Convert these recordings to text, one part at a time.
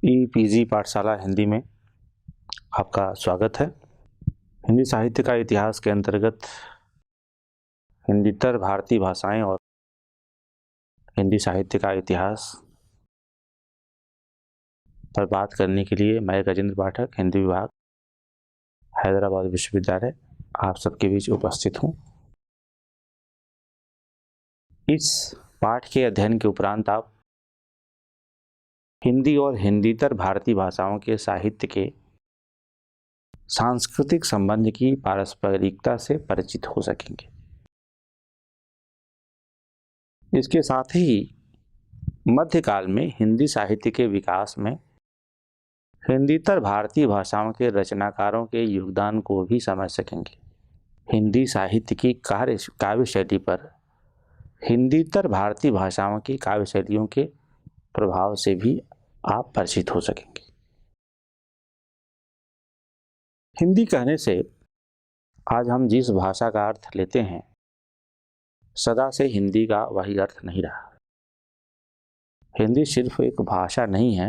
PG पाठशाला हिंदी में आपका स्वागत है। हिंदी साहित्य का इतिहास के अंतर्गत हिंदीतर भारतीय भाषाएं और हिंदी साहित्य का इतिहास पर बात करने के लिए मैं गजेंद्र पाठक, हिंदी विभाग, हैदराबाद विश्वविद्यालय, आप सबके बीच उपस्थित हूँ। इस पाठ के अध्ययन के उपरांत आप हिंदी और हिंदीतर भारतीय भाषाओं के साहित्य के सांस्कृतिक संबंध की पारस्परिकता से परिचित हो सकेंगे। इसके साथ ही मध्यकाल में हिंदी साहित्य के विकास में हिंदीतर भारतीय भाषाओं के रचनाकारों के योगदान को भी समझ सकेंगे। हिंदी साहित्य की काव्य शैली पर हिंदीतर भारतीय भाषाओं की काव्य शैलियों के प्रभाव से भी आप परिचित हो सकेंगे। हिंदी कहने से आज हम जिस भाषा का अर्थ लेते हैं, सदा से हिंदी का वही अर्थ नहीं रहा। हिंदी सिर्फ एक भाषा नहीं है,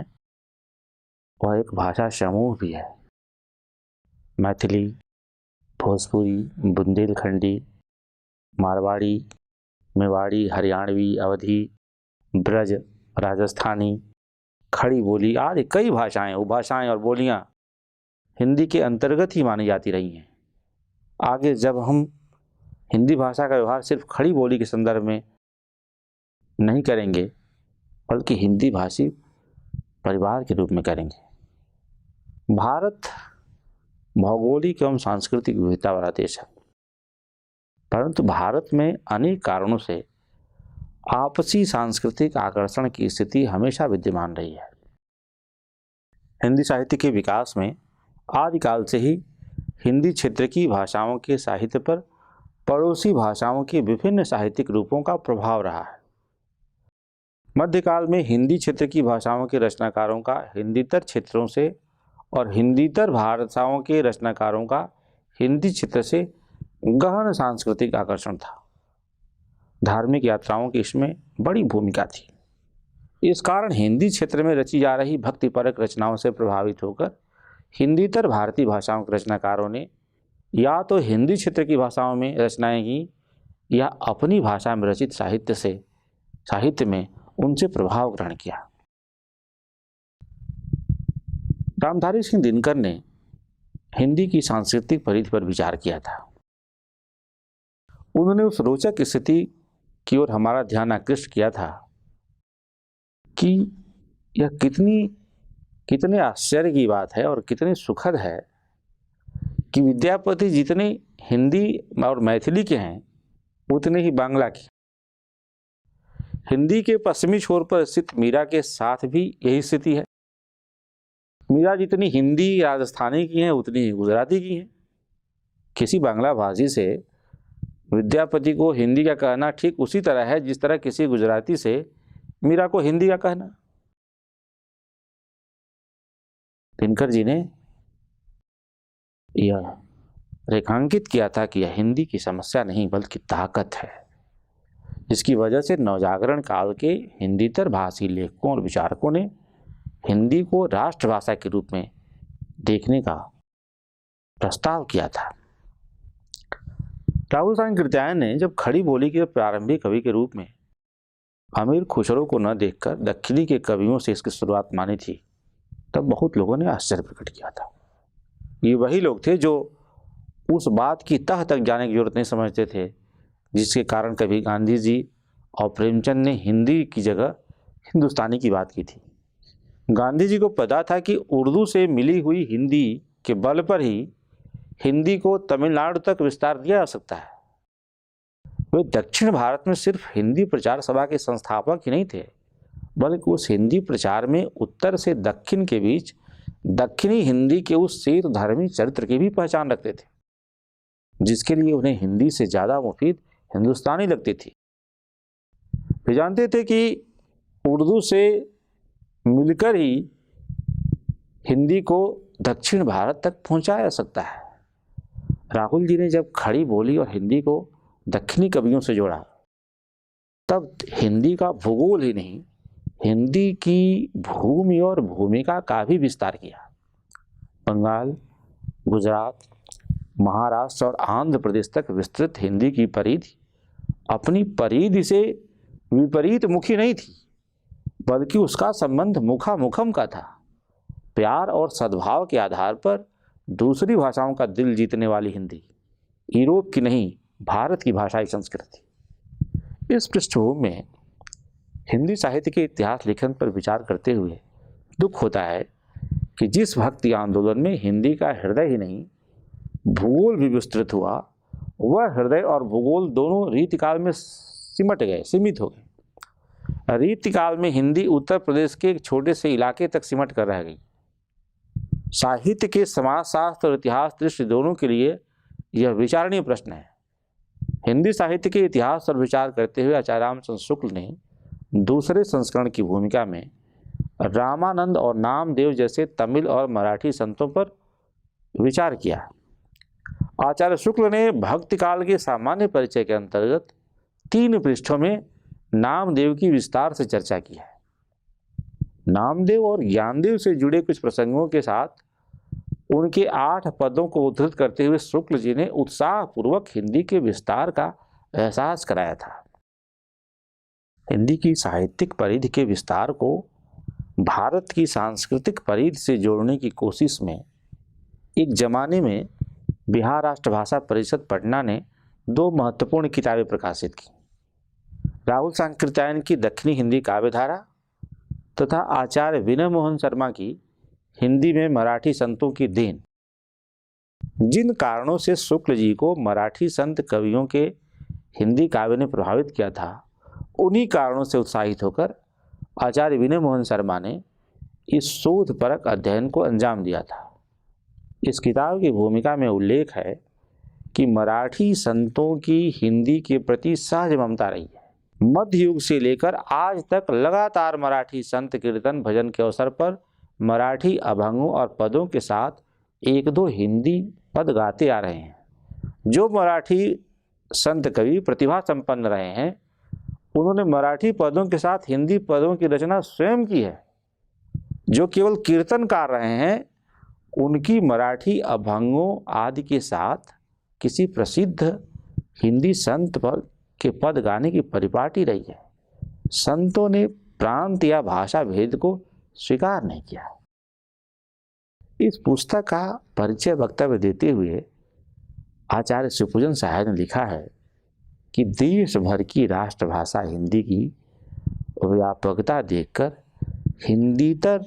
वह एक भाषा समूह भी है। मैथिली, भोजपुरी, बुंदेलखंडी, मारवाड़ी, मेवाड़ी, हरियाणवी, अवधी, ब्रज, राजस्थानी, खड़ी बोली आदि कई भाषाएं, उपभाषाएं और बोलियां हिंदी के अंतर्गत ही मानी जाती रही हैं। आगे जब हम हिंदी भाषा का व्यवहार सिर्फ खड़ी बोली के संदर्भ में नहीं करेंगे, बल्कि हिंदी भाषी परिवार के रूप में करेंगे। भारत भौगोलिक एवं सांस्कृतिक विविधता वाला देश है, परंतु भारत में अनेक कारणों से आपसी सांस्कृतिक आकर्षण की स्थिति हमेशा विद्यमान रही है। हिंदी साहित्य के विकास में आदिकाल से ही हिंदी क्षेत्र की भाषाओं के साहित्य पर पड़ोसी भाषाओं के विभिन्न साहित्यिक रूपों का प्रभाव रहा है। मध्यकाल में हिंदी क्षेत्र की भाषाओं के रचनाकारों का हिंदीतर क्षेत्रों से और हिंदीतर भाषाओं के रचनाकारों का हिंदी क्षेत्र से गहन सांस्कृतिक आकर्षण था। धार्मिक यात्राओं की इसमें बड़ी भूमिका थी। इस कारण हिंदी क्षेत्र में रची जा रही भक्तिपरक रचनाओं से प्रभावित होकर हिंदीतर भारतीय भाषाओं के रचनाकारों ने या तो हिंदी क्षेत्र की भाषाओं में रचनाएं की या अपनी भाषा में रचित साहित्य में उनसे प्रभाव ग्रहण किया। रामधारी सिंह दिनकर ने हिंदी की सांस्कृतिक परिधि पर विचार किया था। उन्होंने उस रोचक स्थिति की ओर हमारा ध्यान आकृष्ट किया था कि यह कितने आश्चर्य की बात है और कितने सुखद है कि विद्यापति जितने हिंदी और मैथिली के हैं, उतने ही बांग्ला के। हिंदी के पश्चिमी छोर पर स्थित मीरा के साथ भी यही स्थिति है। मीरा जितनी हिंदी राजस्थानी की हैं, उतनी ही गुजराती की हैं। किसी बांग्ला भाषी से विद्यापति को हिंदी का कहना ठीक उसी तरह है जिस तरह किसी गुजराती से मीरा को हिंदी का कहना। दिनकर जी ने यह रेखांकित किया था कि यह हिंदी की समस्या नहीं बल्कि ताकत है, जिसकी वजह से नवजागरण काल के हिंदीतर भाषी लेखकों और विचारकों ने हिंदी को राष्ट्रभाषा के रूप में देखने का प्रस्ताव किया था। राहुल साईं कृत्यायन ने जब खड़ी बोली के प्रारंभिक कवि के रूप में अमीर खुसरो को न देखकर दक्षिणी के कवियों से इसकी शुरुआत मानी थी, तब बहुत लोगों ने आश्चर्य प्रकट किया था। ये वही लोग थे जो उस बात की तह तक जाने की जरूरत नहीं समझते थे, जिसके कारण कभी गांधी जी और प्रेमचंद ने हिंदी की जगह हिंदुस्तानी की बात की थी। गांधी जी को पता था कि उर्दू से मिली हुई हिंदी के बल पर ही हिंदी को तमिलनाडु तक विस्तार दिया जा सकता है। वे दक्षिण भारत में सिर्फ हिंदी प्रचार सभा के संस्थापक ही नहीं थे, बल्कि उस हिंदी प्रचार में उत्तर से दक्षिण के बीच दक्षिणी हिंदी के उस शीर्षधर्मी चरित्र की भी पहचान रखते थे, जिसके लिए उन्हें हिंदी से ज़्यादा मुफीद हिंदुस्तानी लगती थी। वे जानते थे कि उर्दू से मिलकर ही हिंदी को दक्षिण भारत तक पहुंचाया जा सकता है। राहुल जी ने जब खड़ी बोली और हिंदी को दक्षिणी कवियों से जोड़ा, तब हिंदी का भूगोल ही नहीं, हिंदी की भूमि और भूमिका का भी विस्तार किया। बंगाल, गुजरात, महाराष्ट्र और आंध्र प्रदेश तक विस्तृत हिंदी की परिधि अपनी परिधि से विपरीत मुखी नहीं थी, बल्कि उसका संबंध मुखामुखम का था। प्यार और सद्भाव के आधार पर दूसरी भाषाओं का दिल जीतने वाली हिंदी यूरोप की नहीं, भारत की भाषाई संस्कृति। इस पृष्ठभूमि में हिंदी साहित्य के इतिहास लेखन पर विचार करते हुए दुख होता है कि जिस भक्ति आंदोलन में हिंदी का हृदय ही नहीं भूगोल भी विस्तृत हुआ, वह हृदय और भूगोल दोनों रीतिकाल में सीमित हो गए। रीतिकाल में हिंदी उत्तर प्रदेश के एक छोटे से इलाके तक सिमट कर रह गई। साहित्य के समाजशास्त्र और इतिहास दृष्टि दोनों के लिए यह विचारणीय प्रश्न है। हिंदी साहित्य के इतिहास पर विचार करते हुए आचार्य रामचंद्र शुक्ल ने दूसरे संस्करण की भूमिका में रामानंद और नामदेव जैसे तमिल और मराठी संतों पर विचार किया। आचार्य शुक्ल ने भक्ति काल के सामान्य परिचय के अंतर्गत 3 पृष्ठों में नामदेव की विस्तार से चर्चा की है। नामदेव और ज्ञानदेव से जुड़े कुछ प्रसंगों के साथ उनके 8 पदों को उद्धृत करते हुए शुक्ल जी ने उत्साहपूर्वक हिंदी के विस्तार का एहसास कराया था। हिंदी की साहित्यिक परिधि के विस्तार को भारत की सांस्कृतिक परिधि से जोड़ने की कोशिश में एक जमाने में बिहार राष्ट्र भाषा परिषद पटना ने 2 महत्वपूर्ण किताबें प्रकाशित की। राहुल सांकृत्यायन की दक्षिणी हिंदी काव्यधारा तथा आचार्य विनय मोहन शर्मा की हिंदी में मराठी संतों की देन। जिन कारणों से शुक्ल जी को मराठी संत कवियों के हिंदी काव्य ने प्रभावित किया था, उन्हीं कारणों से उत्साहित होकर आचार्य विनय मोहन शर्मा ने इस शोधपरक अध्ययन को अंजाम दिया था। इस किताब की भूमिका में उल्लेख है कि मराठी संतों की हिंदी के प्रति सहज ममता रही है। मध्य युग से लेकर आज तक लगातार मराठी संत कीर्तन भजन के अवसर पर मराठी अभंगों और पदों के साथ 1-2 हिंदी पद गाते आ रहे हैं। जो मराठी संत कवि प्रतिभा संपन्न रहे हैं, उन्होंने मराठी पदों के साथ हिंदी पदों की रचना स्वयं की है। जो केवल कीर्तनकार रहे हैं, उनकी मराठी अभंगों आदि के साथ किसी प्रसिद्ध हिंदी संत के पद गाने की परिपाटी रही है। संतों ने प्रांत या भाषा भेद को स्वीकार नहीं किया। इस पुस्तक का परिचय वक्तव्य देते हुए आचार्य शिवपूजन सहाय ने लिखा है कि देश भर की राष्ट्रभाषा हिंदी की व्यापकता देखकर हिंदीतर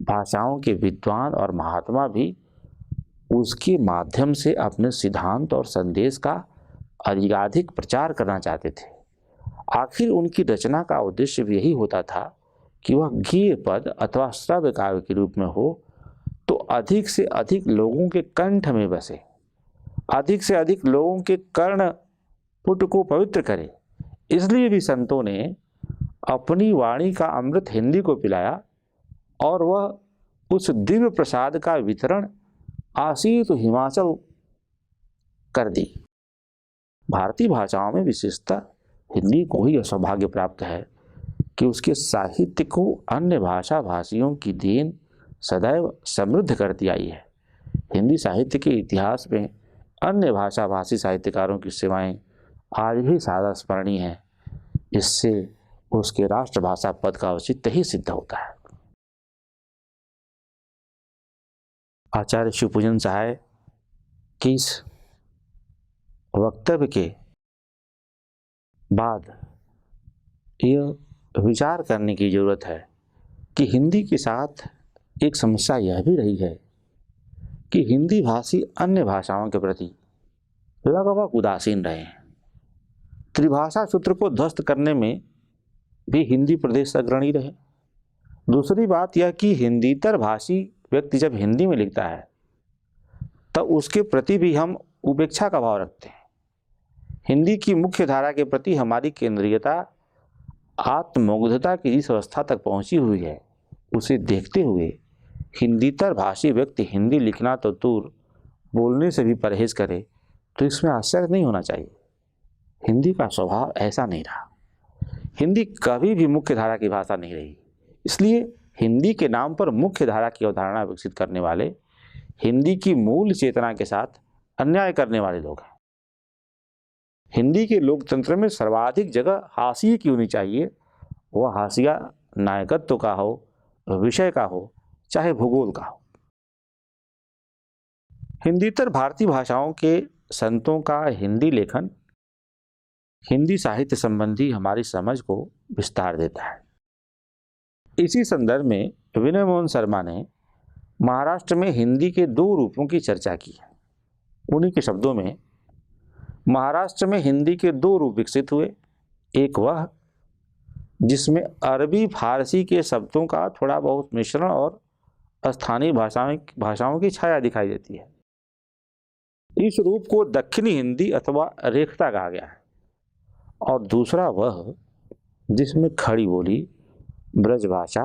भाषाओं के विद्वान और महात्मा भी उसके माध्यम से अपने सिद्धांत और संदेश का अधिकाधिक प्रचार करना चाहते थे। आखिर उनकी रचना का उद्देश्य भी यही होता था कि वह गेय पद अथवा श्रव्य काव्य के रूप में हो तो अधिक से अधिक लोगों के कंठ में बसे, अधिक से अधिक लोगों के कर्ण पुट को पवित्र करे। इसलिए भी संतों ने अपनी वाणी का अमृत हिंदी को पिलाया और वह उस दिव्य प्रसाद का वितरण आशीष हिमाचल कर दी। भारतीय भाषाओं में विशेषतः हिंदी को ही सौभाग्य प्राप्त है कि उसके साहित्य को अन्य भाषा भाषियों की देन सदैव समृद्ध करती आई है। हिंदी साहित्य के इतिहास में अन्य भाषा भाषी साहित्यकारों की सेवाएं आज भी सदा स्मरणीय हैं। इससे उसके राष्ट्रभाषा पद का औचित्य ही सिद्ध होता है। आचार्य शिवपूजन सहाय के इस वक्तव्य के बाद यह विचार करने की जरूरत है कि हिंदी के साथ एक समस्या यह भी रही है कि हिंदी भाषी अन्य भाषाओं के प्रति लगभग उदासीन रहे हैं। त्रिभाषा सूत्र को ध्वस्त करने में भी हिंदी प्रदेश अग्रणी रहे। दूसरी बात यह कि हिंदीतर भाषी व्यक्ति जब हिंदी में लिखता है तब उसके प्रति भी हम उपेक्षा का भाव रखते हैं। हिंदी की मुख्य धारा के प्रति हमारी केंद्रीयता आत्ममुग्धता की जिस अवस्था तक पहुंची हुई है, उसे देखते हुए हिंदीतर भाषी व्यक्ति हिंदी लिखना तो दूर बोलने से भी परहेज करे तो इसमें आश्चर्य नहीं होना चाहिए। हिंदी का स्वभाव ऐसा नहीं रहा। हिंदी कभी भी मुख्य धारा की भाषा नहीं रही। इसलिए हिंदी के नाम पर मुख्य धारा की अवधारणा विकसित करने वाले हिंदी की मूल चेतना के साथ अन्याय करने वाले लोग हैं। हिंदी के लोकतंत्र में सर्वाधिक जगह हाशिए की होनी चाहिए, वह हाशिया नायकत्व का हो, विषय का हो, चाहे भूगोल का हो। हिंदीतर भारतीय भाषाओं के संतों का हिंदी लेखन हिंदी साहित्य संबंधी हमारी समझ को विस्तार देता है। इसी संदर्भ में विनय मोहन शर्मा ने महाराष्ट्र में हिंदी के 2 रूपों की चर्चा की है। उन्हीं के शब्दों में, महाराष्ट्र में हिंदी के 2 रूप विकसित हुए। एक वह जिसमें अरबी फारसी के शब्दों का थोड़ा बहुत मिश्रण और स्थानीय भाषाओं की छाया दिखाई देती है। इस रूप को दक्षिणी हिंदी अथवा रेखता कहा गया है। और दूसरा वह जिसमें खड़ी बोली, ब्रजभाषा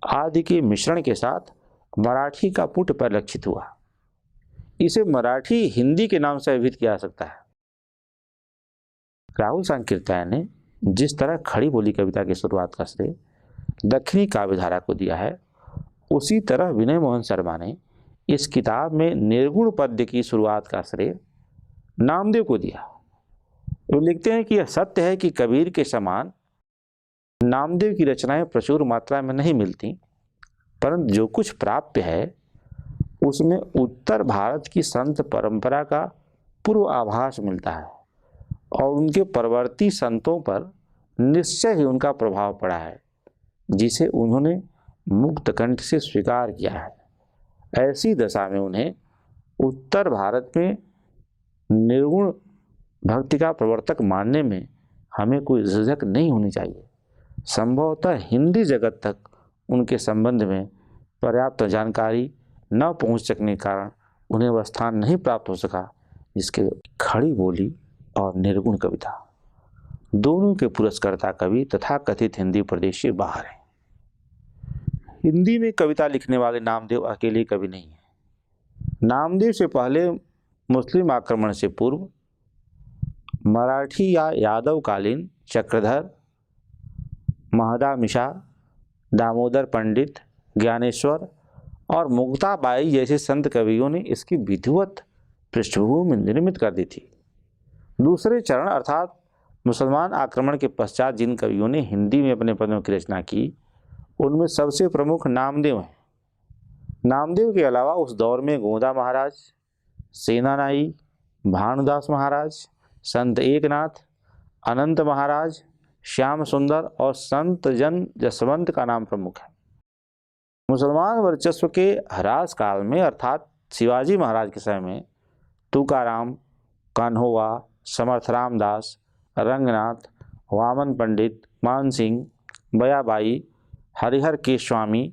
आदि के मिश्रण के साथ मराठी का पुट परिलक्षित हुआ। इसे मराठी हिंदी के नाम से अभिहित किया जा सकता है। राहुल सांकृत्यायन ने जिस तरह खड़ी बोली कविता की शुरुआत का श्रेय दक्षिणी काव्यधारा को दिया है, उसी तरह विनय मोहन शर्मा ने इस किताब में निर्गुण पद्य की शुरुआत का श्रेय नामदेव को दिया। वो लिखते हैं कि यह सत्य है कि कबीर के समान नामदेव की रचनाएं प्रचुर मात्रा में नहीं मिलती, परंतु जो कुछ प्राप्य है उसमें उत्तर भारत की संत परंपरा का पूर्व आभास मिलता है और उनके परवर्ती संतों पर निश्चय ही उनका प्रभाव पड़ा है, जिसे उन्होंने मुक्त कंठ से स्वीकार किया है। ऐसी दशा में उन्हें उत्तर भारत में निर्गुण भक्ति का प्रवर्तक मानने में हमें कोई झिझक नहीं होनी चाहिए। संभवतः हिंदी जगत तक उनके संबंध में पर्याप्त जानकारी न पहुंच सकने के कारण उन्हें वह स्थान नहीं प्राप्त हो सका जिसके खड़ी बोली और निर्गुण कविता दोनों के पुरस्कर्ता कवि तथा कथित हिंदी प्रदेशी बाहर हैं। हिंदी में कविता लिखने वाले नामदेव अकेले कवि नहीं है। नामदेव से पहले मुस्लिम आक्रमण से पूर्व मराठी या यादवकालीन चक्रधर, महदा मिशा, दामोदर पंडित, ज्ञानेश्वर और मुक्ताबाई जैसे संत कवियों ने इसकी विधिवत पृष्ठभूमि निर्मित कर दी थी। दूसरे चरण अर्थात मुसलमान आक्रमण के पश्चात जिन कवियों ने हिंदी में अपने पद्यों की रचना की, उनमें सबसे प्रमुख नामदेव हैं। नामदेव के अलावा उस दौर में गोदा महाराज, सेनानाई, भानुदास महाराज, संत एकनाथ, अनंत महाराज, श्याम सुंदर और संत जन जसवंत का नाम प्रमुख है। मुसलमान वर्चस्व के ह्रास काल में अर्थात शिवाजी महाराज के समय में तुकाराम, कान्होवा, समर्थ रामदास, रंगनाथ, वामन पंडित, मान सिंह, बयाबाई, हरिहर केशवामी,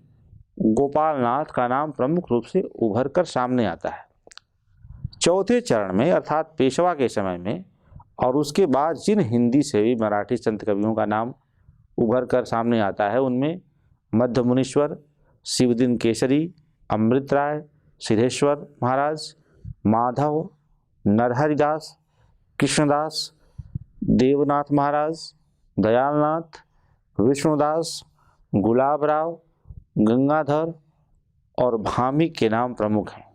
गोपालनाथ का नाम प्रमुख रूप से उभर कर सामने आता है। चौथे चरण में अर्थात पेशवा के समय में और उसके बाद जिन हिंदी से भी मराठी संत कवियों का नाम उभर कर सामने आता है, उनमें मध्य मुनीश्वर, शिवदिन केसरी, अमृत राय, सिद्धेश्वर महाराज, माधव, नरहरिदास, कृष्णदास, देवनाथ महाराज, दयालनाथ, विष्णुदास, गुलाबराव, गंगाधर और भामिक के नाम प्रमुख हैं।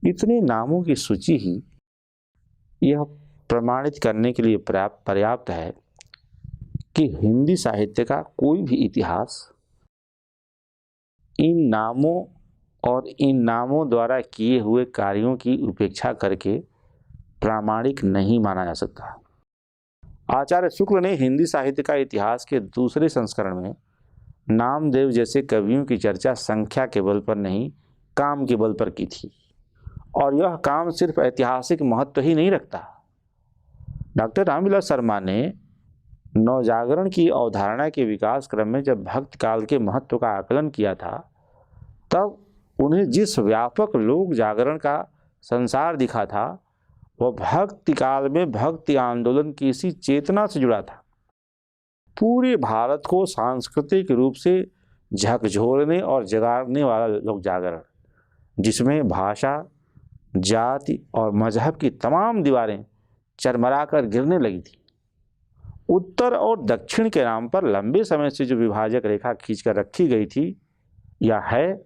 इतने नामों की सूची ही यह प्रमाणित करने के लिए पर्याप्त है कि हिंदी साहित्य का कोई भी इतिहास इन नामों और इन नामों द्वारा किए हुए कार्यों की उपेक्षा करके प्रामाणिक नहीं माना जा सकता। आचार्य शुक्ल ने हिंदी साहित्य का इतिहास के दूसरे संस्करण में नामदेव जैसे कवियों की चर्चा संख्या के बल पर नहीं, काम के बल पर की थी, और यह काम सिर्फ ऐतिहासिक महत्व ही नहीं रखता। डॉक्टर रामविलास शर्मा ने नवजागरण की अवधारणा के विकास क्रम में जब भक्त काल के महत्व का आकलन किया था, तब उन्हें जिस व्यापक लोक जागरण का संसार दिखा था, वह भक्ति काल में भक्ति आंदोलन की इसी चेतना से जुड़ा था। पूरे भारत को सांस्कृतिक रूप से झकझोरने और जगाने वाला लोक जागरण, जिसमें भाषा, जाति और मजहब की तमाम दीवारें चरमरा कर गिरने लगी थी, उत्तर और दक्षिण के नाम पर लंबे समय से जो विभाजक रेखा खींचकर रखी गई थी या है,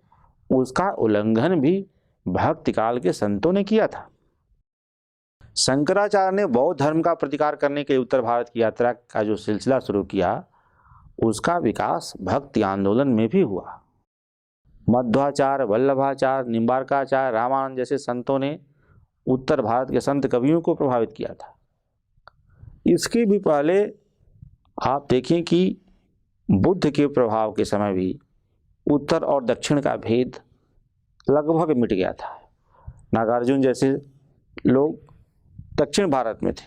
उसका उल्लंघन भी भक्ति काल के संतों ने किया था। शंकराचार्य ने बौद्ध धर्म का प्रतिकार करने के लिए उत्तर भारत की यात्रा का जो सिलसिला शुरू किया, उसका विकास भक्ति आंदोलन में भी हुआ। मध्वाचार्य, वल्लभाचार्य, निम्बार्काचार्य, रामानंद जैसे संतों ने उत्तर भारत के संत कवियों को प्रभावित किया था। इसके भी पहले आप देखें कि बुद्ध के प्रभाव के समय भी उत्तर और दक्षिण का भेद लगभग मिट गया था। नागार्जुन जैसे लोग दक्षिण भारत में थे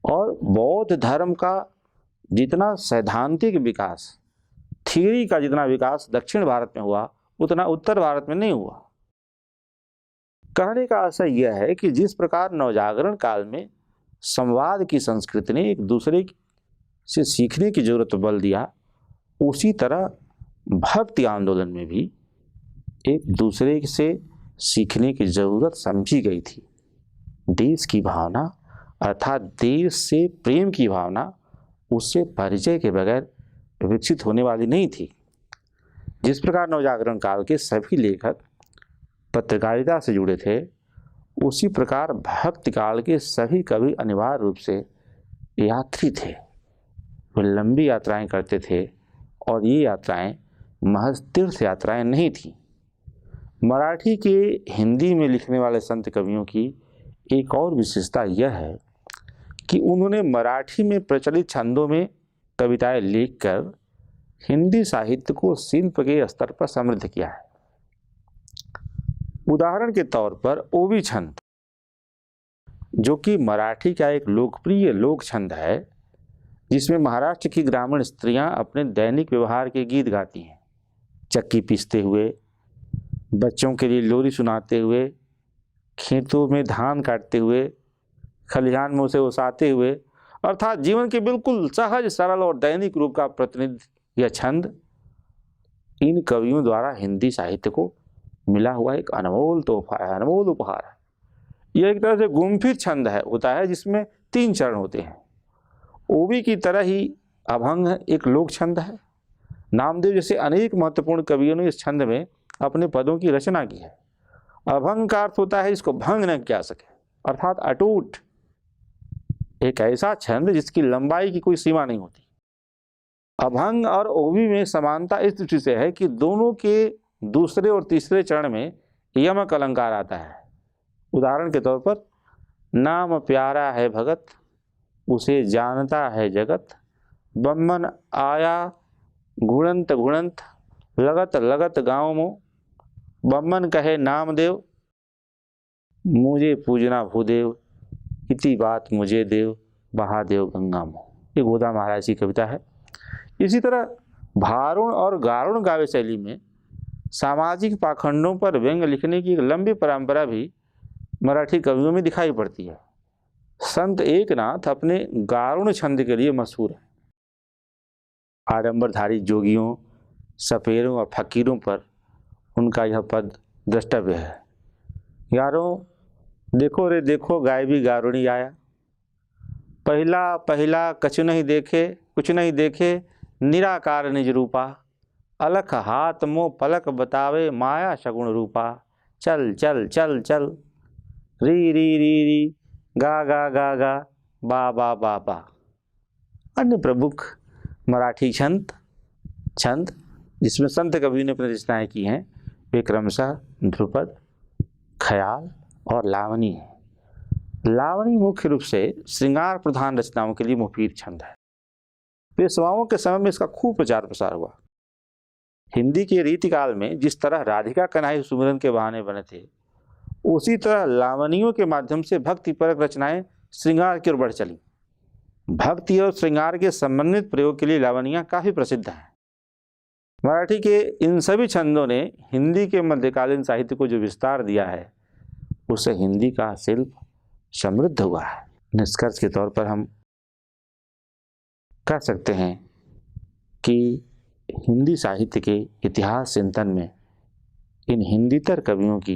और बौद्ध धर्म का जितना सैद्धांतिक विकास, थियरी का जितना विकास दक्षिण भारत में हुआ, उतना उत्तर भारत में नहीं हुआ। कहने का आशय यह है कि जिस प्रकार नवजागरण काल में संवाद की संस्कृति ने एक दूसरे से सीखने की जरूरत पर बल दिया, उसी तरह भक्ति आंदोलन में भी एक दूसरे से सीखने की जरूरत समझी गई थी। देश की भावना अर्थात देश से प्रेम की भावना उससे परिचय के बगैर विकसित होने वाली नहीं थी। जिस प्रकार नवजागरण काल के सभी लेखक पत्रकारिता से जुड़े थे, उसी प्रकार भक्ति काल के सभी कवि अनिवार्य रूप से यात्री थे। वे लंबी यात्राएं करते थे और ये यात्राएं महज तीर्थ यात्राएं नहीं थीं। मराठी के हिंदी में लिखने वाले संत कवियों की एक और विशेषता यह है कि उन्होंने मराठी में प्रचलित छंदों में कविताएं लिखकर हिंदी साहित्य को शिल्प के स्तर पर समृद्ध किया है। उदाहरण के तौर पर ओवी छंद, जो कि मराठी का एक लोकप्रिय लोक छंद है, जिसमें महाराष्ट्र की ग्रामीण स्त्रियां अपने दैनिक व्यवहार के गीत गाती हैं, चक्की पीसते हुए, बच्चों के लिए लोरी सुनाते हुए, खेतों में धान काटते हुए, खलिहान में उसे ओसाते हुए, अर्थात जीवन के बिल्कुल सहज सरल और दैनिक रूप का प्रतिनिधि यह छंद इन कवियों द्वारा हिंदी साहित्य को मिला हुआ एक अनमोल तोहफा है, अनमोल उपहार है। यह एक तरह से गुम्फित छंद होता है जिसमें 3 चरण होते हैं। ओवी की तरह ही अभंग एक लोक छंद है। नामदेव जैसे अनेक महत्वपूर्ण कवियों ने इस छंद में अपने पदों की रचना की है। अभंग का अर्थ होता है इसको भंग न किया सके, अर्थात अटूट, एक ऐसा छंद जिसकी लंबाई की कोई सीमा नहीं होती। अभंग और ओवी में समानता इस दृष्टि से है कि दोनों के दूसरे और तीसरे चरण में यमक अलंकार आता है। उदाहरण के तौर पर, नाम प्यारा है भगत, उसे जानता है जगत, बम्मन आया गुणंत गुणंत, लगत लगत गाँव मो, बम्मन कहे नामदेव, मुझे पूजना भूदेव, इति बात मुझे देव, महादेव गंगा मो। ये गोदा महाराज की कविता है। इसी तरह भारुण और गारुण काव्य शैली में सामाजिक पाखंडों पर व्यंग्य लिखने की एक लंबी परंपरा भी मराठी कवियों में दिखाई पड़ती है। संत एकनाथ अपने गारुण छंद के लिए मशहूर है। आडंबरधारी जोगियों, सपेरों और फकीरों पर उनका यह पद द्रष्टव्य है। यारों देखो रे देखो, गाय भी गारुणी आया, पहला पहला कछु नहीं देखे, कुछ नहीं देखे, निराकार निज रूपा, अलख हाथ मोह पलक बतावे, माया शगुण रूपा, चल चल चल चल, री री री री, गा गा गा गा, बा बा बा बा। अन्य प्रमुख मराठी छंद जिसमें संत कवि ने अपनी रचनाएं की हैं, वे क्रमशः ध्रुपद, ख्याल और लावनी है। लावनी मुख्य रूप से श्रृंगार प्रधान रचनाओं के लिए मुफीद छंद है। पेशवाओं के समय में इसका खूब प्रचार प्रसार हुआ। हिंदी के रीतिकाल में जिस तरह राधिका कन्हई सुमिरन के बहाने बने थे, उसी तरह लावनियों के माध्यम से भक्ति परक रचनाएं श्रृंगार की ओर बढ़ चली। भक्ति और श्रृंगार के संबंधित प्रयोग के लिए लावनियां काफी प्रसिद्ध हैं। मराठी के इन सभी छंदों ने हिंदी के मध्यकालीन साहित्य को जो विस्तार दिया है, उससे हिंदी का शिल्प समृद्ध हुआ है। निष्कर्ष के तौर पर हम कह सकते हैं कि हिंदी साहित्य के इतिहास चिंतन में इन हिंदीतर कवियों की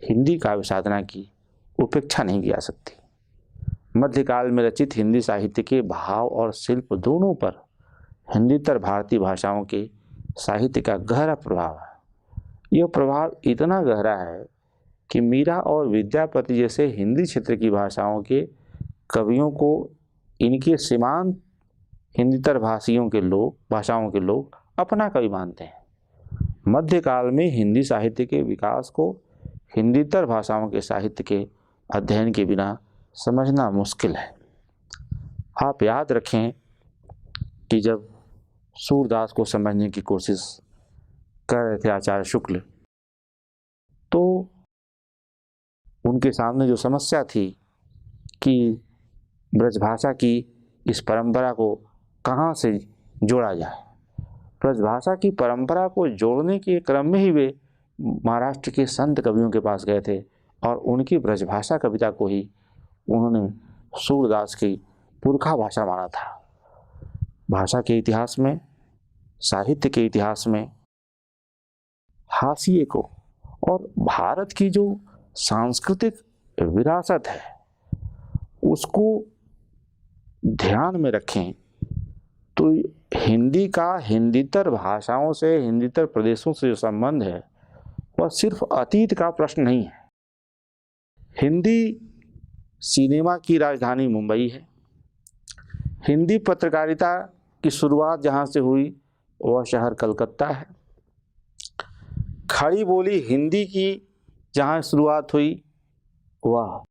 हिंदी काव्य साधना की उपेक्षा नहीं की जा सकती। मध्यकाल में रचित हिंदी साहित्य के भाव और शिल्प दोनों पर हिंदीतर भारतीय भाषाओं के साहित्य का गहरा प्रभाव है। यह प्रभाव इतना गहरा है कि मीरा और विद्यापति जैसे हिंदी क्षेत्र की भाषाओं के कवियों को इनके सीमांत हिंदीतर भाषाओं के लोग अपना कवि मानते हैं। मध्यकाल में हिंदी साहित्य के विकास को हिंदीतर भाषाओं के साहित्य के अध्ययन के बिना समझना मुश्किल है। आप याद रखें कि जब सूरदास को समझने की कोशिश कर रहे थे आचार्य शुक्ल, तो उनके सामने जो समस्या थी कि ब्रजभाषा की इस परंपरा को कहाँ से जोड़ा जाए। ब्रजभाषा की परंपरा को जोड़ने के क्रम में ही वे महाराष्ट्र के संत कवियों के पास गए थे और उनकी ब्रजभाषा कविता को ही उन्होंने सूरदास की पुरखा भाषा माना था। भाषा के इतिहास में, साहित्य के इतिहास में हाशिए को और भारत की जो सांस्कृतिक विरासत है उसको ध्यान में रखें तो हिंदी का हिंदीतर भाषाओं से, हिंदीतर प्रदेशों से जो संबंध है वह सिर्फ अतीत का प्रश्न नहीं है। हिंदी सिनेमा की राजधानी मुंबई है। हिंदी पत्रकारिता की शुरुआत जहाँ से हुई वह शहर कलकत्ता है। खड़ी बोली हिंदी की जहाँ शुरुआत हुई वह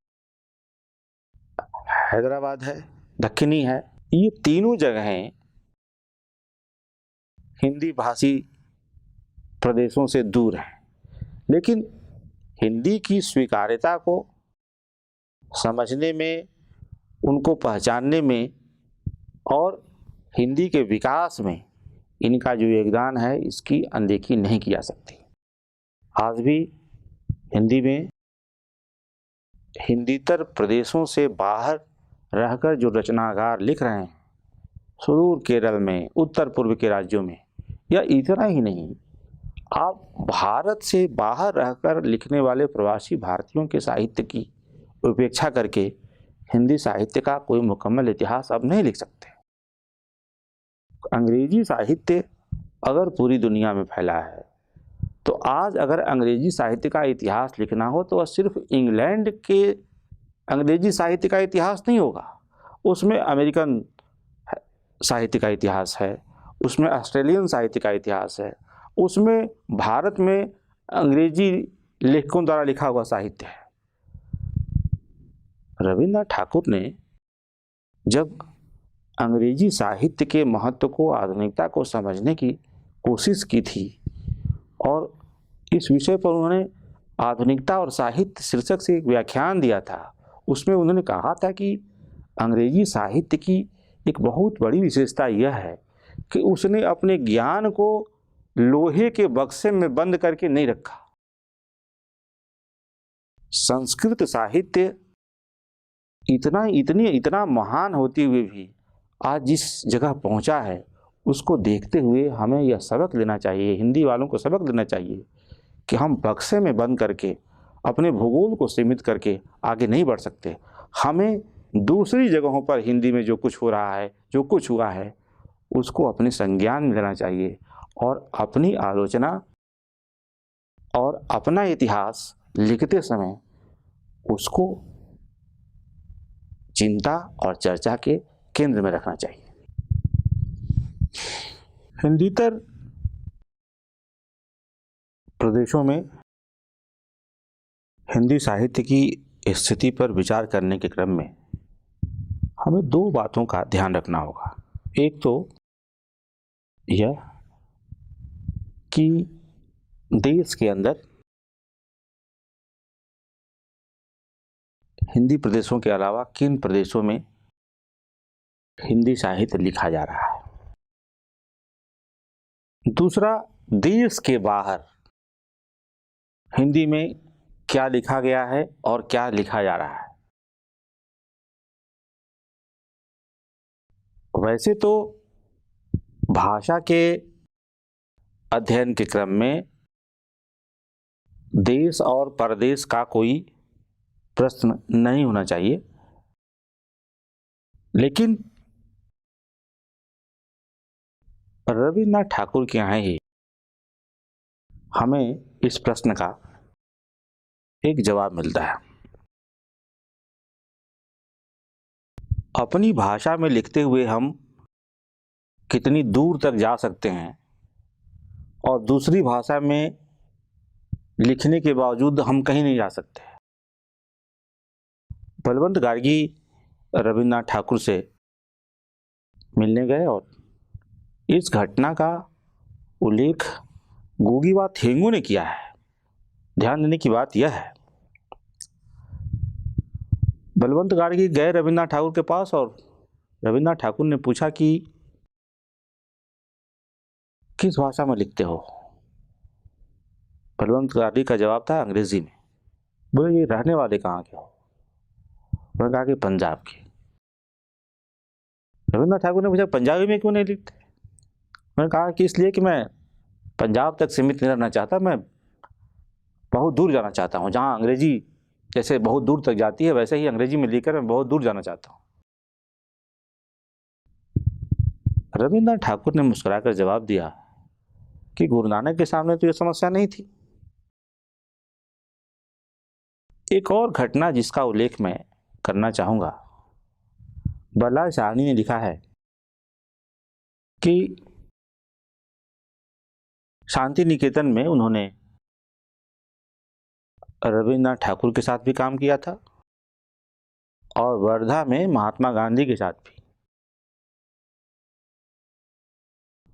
हैदराबाद है, दक्खनी है। ये तीनों जगहें हिंदी भाषी प्रदेशों से दूर हैं, लेकिन हिंदी की स्वीकार्यता को समझने में, उनको पहचानने में और हिंदी के विकास में इनका जो योगदान है इसकी अनदेखी नहीं की जा सकती। आज भी हिंदी में हिंदीतर प्रदेशों से बाहर रहकर जो रचनाकार लिख रहे हैं, सुदूर केरल में, उत्तर पूर्व के राज्यों में, या इतना ही नहीं, आप भारत से बाहर रहकर लिखने वाले प्रवासी भारतीयों के साहित्य की उपेक्षा करके हिंदी साहित्य का कोई मुकम्मल इतिहास अब नहीं लिख सकते। अंग्रेजी साहित्य अगर पूरी दुनिया में फैला है तो आज अगर अंग्रेजी साहित्य का इतिहास लिखना हो तो वह सिर्फ इंग्लैंड के अंग्रेजी साहित्य का इतिहास नहीं होगा, उसमें अमेरिकन साहित्य का इतिहास है, उसमें ऑस्ट्रेलियन साहित्य का इतिहास है, उसमें भारत में अंग्रेजी लेखकों द्वारा लिखा हुआ साहित्य है। रविन्द्रनाथ ठाकुर ने जब अंग्रेजी साहित्य के महत्व को, आधुनिकता को समझने की कोशिश की थी और इस विषय पर उन्होंने आधुनिकता और साहित्य शीर्षक से एक व्याख्यान दिया था, उसमें उन्होंने कहा था कि अंग्रेजी साहित्य की एक बहुत बड़ी विशेषता यह है कि उसने अपने ज्ञान को लोहे के बक्से में बंद करके नहीं रखा। संस्कृत साहित्य इतना महान होते हुए भी आज जिस जगह पहुंचा है उसको देखते हुए हमें यह सबक लेना चाहिए, हिंदी वालों को सबक लेना चाहिए कि हम बक्से में बंद करके अपने भूगोल को सीमित करके आगे नहीं बढ़ सकते। हमें दूसरी जगहों पर हिंदी में जो कुछ हो रहा है, जो कुछ हुआ है, उसको अपने संज्ञान में लेना चाहिए और अपनी आलोचना और अपना इतिहास लिखते समय उसको चिंता और चर्चा के केंद्र में रखना चाहिए। हिंदीतर प्रदेशों में हिंदी साहित्य की स्थिति पर विचार करने के क्रम में हमें दो बातों का ध्यान रखना होगा। एक तो यह कि देश के अंदर हिंदी प्रदेशों के अलावा किन प्रदेशों में हिंदी साहित्य लिखा जा रहा है। दूसरा, देश के बाहर हिंदी में क्या लिखा गया है और क्या लिखा जा रहा है। वैसे तो भाषा के अध्ययन के क्रम में देश और परदेश का कोई प्रश्न नहीं होना चाहिए, लेकिन रविन्द्रनाथ ठाकुर के यहाँ ही हमें इस प्रश्न का एक जवाब मिलता है। अपनी भाषा में लिखते हुए हम कितनी दूर तक जा सकते हैं और दूसरी भाषा में लिखने के बावजूद हम कहीं नहीं जा सकते। बलवंत गार्गी रविन्द्रनाथ ठाकुर से मिलने गए और इस घटना का उल्लेख गोगीबा थेंगू ने किया है। ध्यान देने की बात यह है, बलवंत गार्गी गए रविन्द्रनाथ ठाकुर के पास और रविन्द्रनाथ ठाकुर ने पूछा कि किस भाषा में लिखते हो। बलवंत गार्गी का जवाब था अंग्रेजी में। बोले ये रहने वाले कहाँ के हो? उन्होंने कहा कि पंजाब के। रविन्द्रनाथ ठाकुर ने पूछा पंजाबी में क्यों नहीं लिखते? मैंने कहा कि इसलिए कि मैं पंजाब तक सीमित नहीं रहना चाहता, मैं बहुत दूर जाना चाहता हूँ। जहाँ अंग्रेजी जैसे बहुत दूर तक जाती है वैसे ही अंग्रेजी में लिखकर मैं बहुत दूर जाना चाहता हूँ। रविन्द्रनाथ ठाकुर ने मुस्कुराकर जवाब दिया कि गुरु नानक के सामने तो यह समस्या नहीं थी। एक और घटना जिसका उल्लेख मैं करना चाहूंगा, बल्लाल साहनी ने लिखा है कि शांति निकेतन में उन्होंने रविन्द्रनाथ ठाकुर के साथ भी काम किया था और वर्धा में महात्मा गांधी के साथ भी।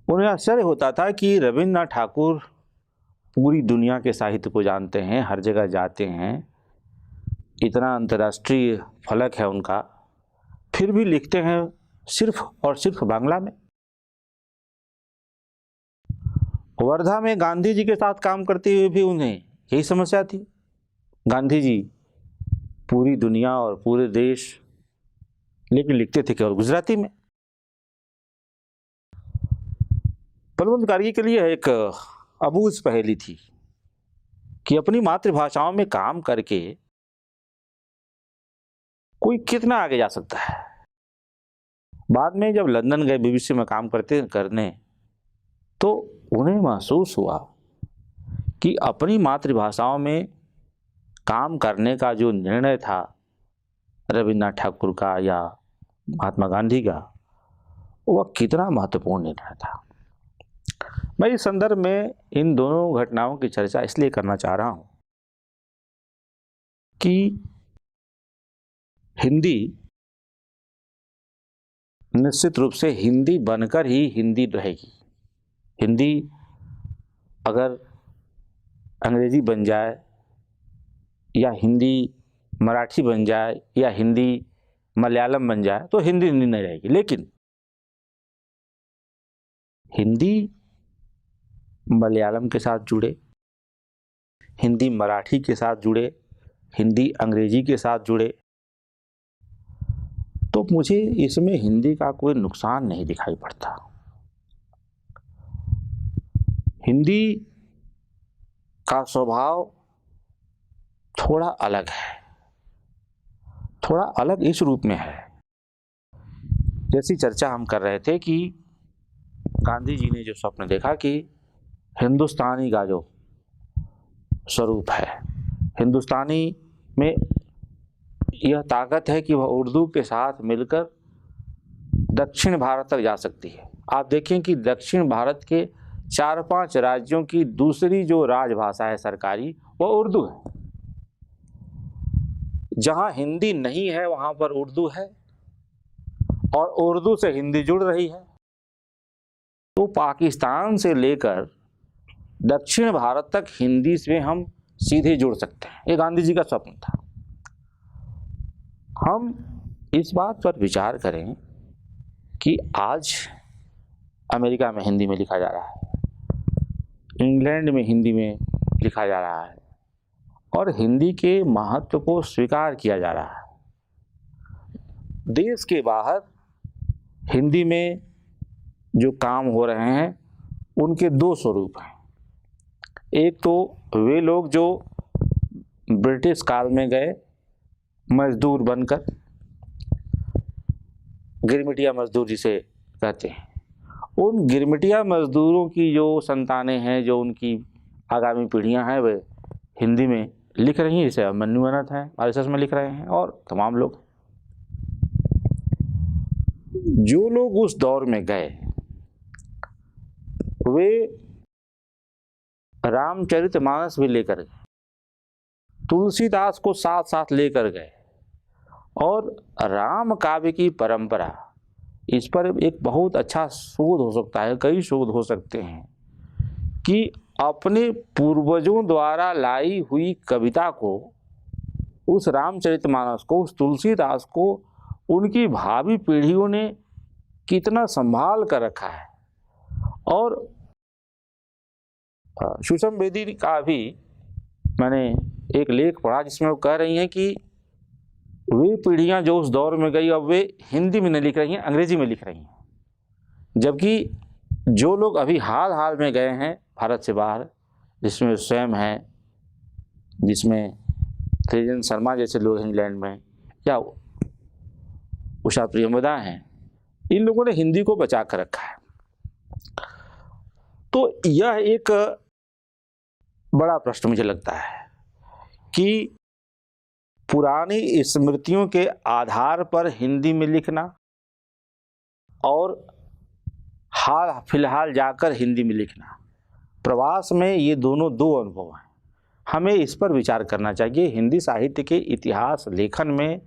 उन्हें आश्चर्य होता था कि रविन्द्रनाथ ठाकुर पूरी दुनिया के साहित्य को जानते हैं, हर जगह जाते हैं, इतना अंतर्राष्ट्रीय फलक है उनका, फिर भी लिखते हैं सिर्फ और सिर्फ बांग्ला में। वर्धा में गांधी जी के साथ काम करते हुए भी उन्हें यही समस्या थी। गांधी जी पूरी दुनिया और पूरे देश, लेकिन लिखते थे केवल गुजराती में। बलवंत गार्गी के लिए एक अबूझ पहेली थी कि अपनी मातृभाषाओं में काम करके कोई कितना आगे जा सकता है। बाद में जब लंदन गए बीबीसी में काम करने तो उन्हें महसूस हुआ कि अपनी मातृभाषाओं में काम करने का जो निर्णय था रविन्द्रनाथ ठाकुर का या महात्मा गांधी का, वह कितना महत्वपूर्ण निर्णय था। मैं इस संदर्भ में इन दोनों घटनाओं की चर्चा इसलिए करना चाह रहा हूं कि हिंदी निश्चित रूप से हिंदी बनकर ही हिंदी रहेगी। हिंदी अगर अंग्रेजी बन जाए या हिंदी मराठी बन जाए या हिंदी मलयालम बन जाए तो हिंदी हिंदी नहीं रहेगी। लेकिन हिंदी मलयालम के साथ जुड़े, हिंदी मराठी के साथ जुड़े, हिंदी अंग्रेजी के साथ जुड़े, तो मुझे इसमें हिंदी का कोई नुकसान नहीं दिखाई पड़ता। हिंदी का स्वभाव थोड़ा अलग है, थोड़ा अलग इस रूप में है, जैसी चर्चा हम कर रहे थे कि गांधी जी ने जो स्वप्न देखा कि हिंदुस्तानी का जो स्वरूप है, हिंदुस्तानी में यह ताकत है कि वह उर्दू के साथ मिलकर दक्षिण भारत तक जा सकती है। आप देखें कि दक्षिण भारत के 4-5 राज्यों की दूसरी जो राजभाषा है सरकारी, वह उर्दू है। जहां हिंदी नहीं है वहां पर उर्दू है और उर्दू से हिंदी जुड़ रही है। तो पाकिस्तान से लेकर दक्षिण भारत तक हिंदी से हम सीधे जुड़ सकते हैं। ये गांधी जी का स्वप्न था। हम इस बात पर विचार करें कि आज अमेरिका में हिंदी में लिखा जा रहा है, इंग्लैंड में हिंदी में लिखा जा रहा है और हिंदी के महत्व को स्वीकार किया जा रहा है। देश के बाहर हिंदी में जो काम हो रहे हैं उनके 2 स्वरूप हैं। एक तो वे लोग जो ब्रिटिश काल में गए मजदूर बनकर, गिरमिटिया मजदूर जिसे कहते हैं, उन गिरमिटिया मजदूरों की जो संतानें हैं, जो उनकी आगामी पीढ़ियां हैं, वे हिंदी में लिख रही हैं। जैसे अभिमन्यु अनंत हैं, RSS में लिख रहे हैं, और तमाम लोग। जो लोग उस दौर में गए वे रामचरितमानस भी लेकर गए, तुलसीदास को साथ साथ लेकर गए, और राम काव्य की परंपरा, इस पर एक बहुत अच्छा शोध हो सकता है, कई शोध हो सकते हैं कि अपने पूर्वजों द्वारा लाई हुई कविता को, उस रामचरितमानस को, उस तुलसीदास को उनकी भावी पीढ़ियों ने कितना संभाल कर रखा है। और सुषम बेदी का भी मैंने एक लेख पढ़ा जिसमें वो कह रही हैं कि वे पीढ़ियां जो उस दौर में गई, अब वे हिंदी में नहीं लिख रही हैं, अंग्रेजी में लिख रही हैं। जबकि जो लोग अभी हाल हाल में गए हैं भारत से बाहर, जिसमें स्वयं है, जिसमें त्रिजन शर्मा जैसे लोग हैं इंग्लैंड में, या उषा प्रियमदा हैं, इन लोगों ने हिंदी को बचा कर रखा है। तो यह एक बड़ा प्रश्न मुझे लगता है कि पुरानी स्मृतियों के आधार पर हिंदी में लिखना और हाल फिलहाल जाकर हिंदी में लिखना, प्रवास में ये दोनों दो अनुभव हैं। हमें इस पर विचार करना चाहिए। हिंदी साहित्य के इतिहास लेखन में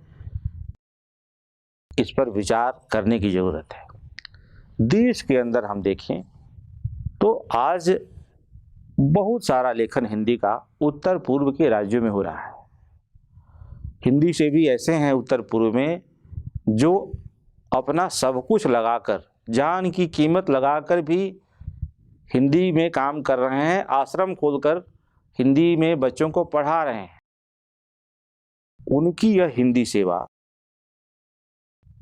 इस पर विचार करने की जरूरत है। देश के अंदर हम देखें तो आज बहुत सारा लेखन हिंदी का उत्तर पूर्व के राज्यों में हो रहा है। हिंदी से भी ऐसे हैं उत्तर पूर्व में जो अपना सब कुछ लगाकर, जान की कीमत लगाकर भी हिंदी में काम कर रहे हैं, आश्रम खोलकर हिंदी में बच्चों को पढ़ा रहे हैं। उनकी यह हिंदी सेवा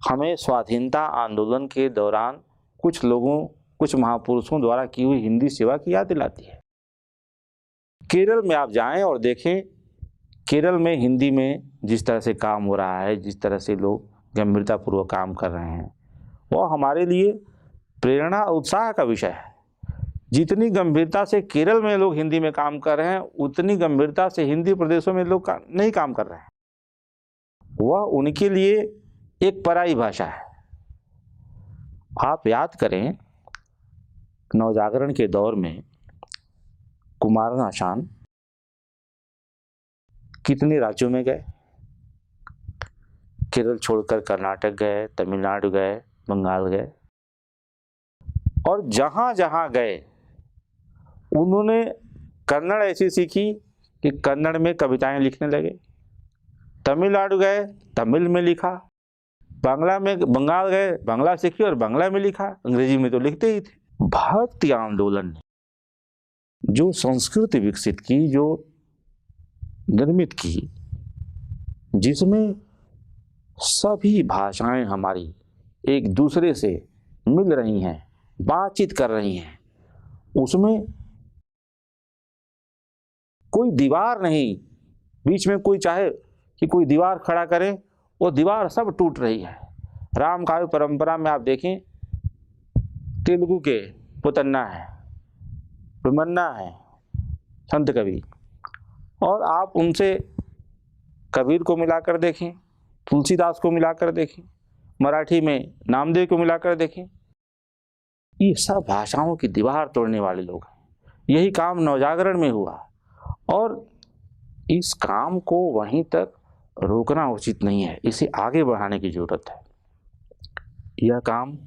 हमें स्वाधीनता आंदोलन के दौरान कुछ लोगों, कुछ महापुरुषों द्वारा की हुई हिंदी सेवा की याद दिलाती है। केरल में आप जाएं और देखें, केरल में हिंदी में जिस तरह से काम हो रहा है, जिस तरह से लोग गंभीरतापूर्वक काम कर रहे हैं, वह हमारे लिए प्रेरणा और उत्साह का विषय है। जितनी गंभीरता से केरल में लोग हिंदी में काम कर रहे हैं, उतनी गंभीरता से हिंदी प्रदेशों में लोग नहीं काम कर रहे हैं। वह उनके लिए एक पराई भाषा है। आप याद करें, नवजागरण के दौर में कुमारन आशान कितने राज्यों में गए, केरल छोड़कर कर्नाटक गए, तमिलनाडु गए, बंगाल गए, और जहां जहां गए उन्होंने कन्नड़ ऐसी सीखी कि कन्नड़ में कविताएं लिखने लगे। तमिलनाडु गए, तमिल में लिखा। बांग्ला में, बंगाल गए, बांग्ला सीखी और बांग्ला में लिखा। अंग्रेजी में तो लिखते ही थे। भक्ति आंदोलन ने जो संस्कृति विकसित की, जो निर्मित की, जिसमें सभी भाषाएं हमारी एक दूसरे से मिल रही हैं, बातचीत कर रही हैं, उसमें कोई दीवार नहीं, बीच में कोई चाहे कि कोई दीवार खड़ा करे, वो दीवार सब टूट रही है। राम काव्य परंपरा में आप देखें, तेलुगु के पुतन्ना है, विमन्ना है, संत कवि, और आप उनसे कबीर को मिलाकर देखें, तुलसीदास को मिलाकर देखें, मराठी में नामदेव को मिलाकर देखें। ये सब भाषाओं की दीवार तोड़ने वाले लोग हैं। यही काम नवजागरण में हुआ, और इस काम को वहीं तक रोकना उचित नहीं है, इसे आगे बढ़ाने की जरूरत है। यह काम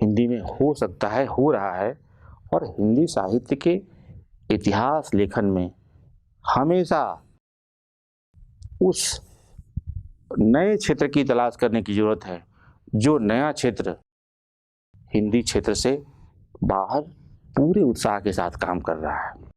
हिंदी में हो सकता है, हो रहा है, और हिंदी साहित्य के इतिहास लेखन में हमेशा उस नए क्षेत्र की तलाश करने की जरूरत है, जो नया क्षेत्र हिंदी क्षेत्र से बाहर पूरे उत्साह के साथ काम कर रहा है।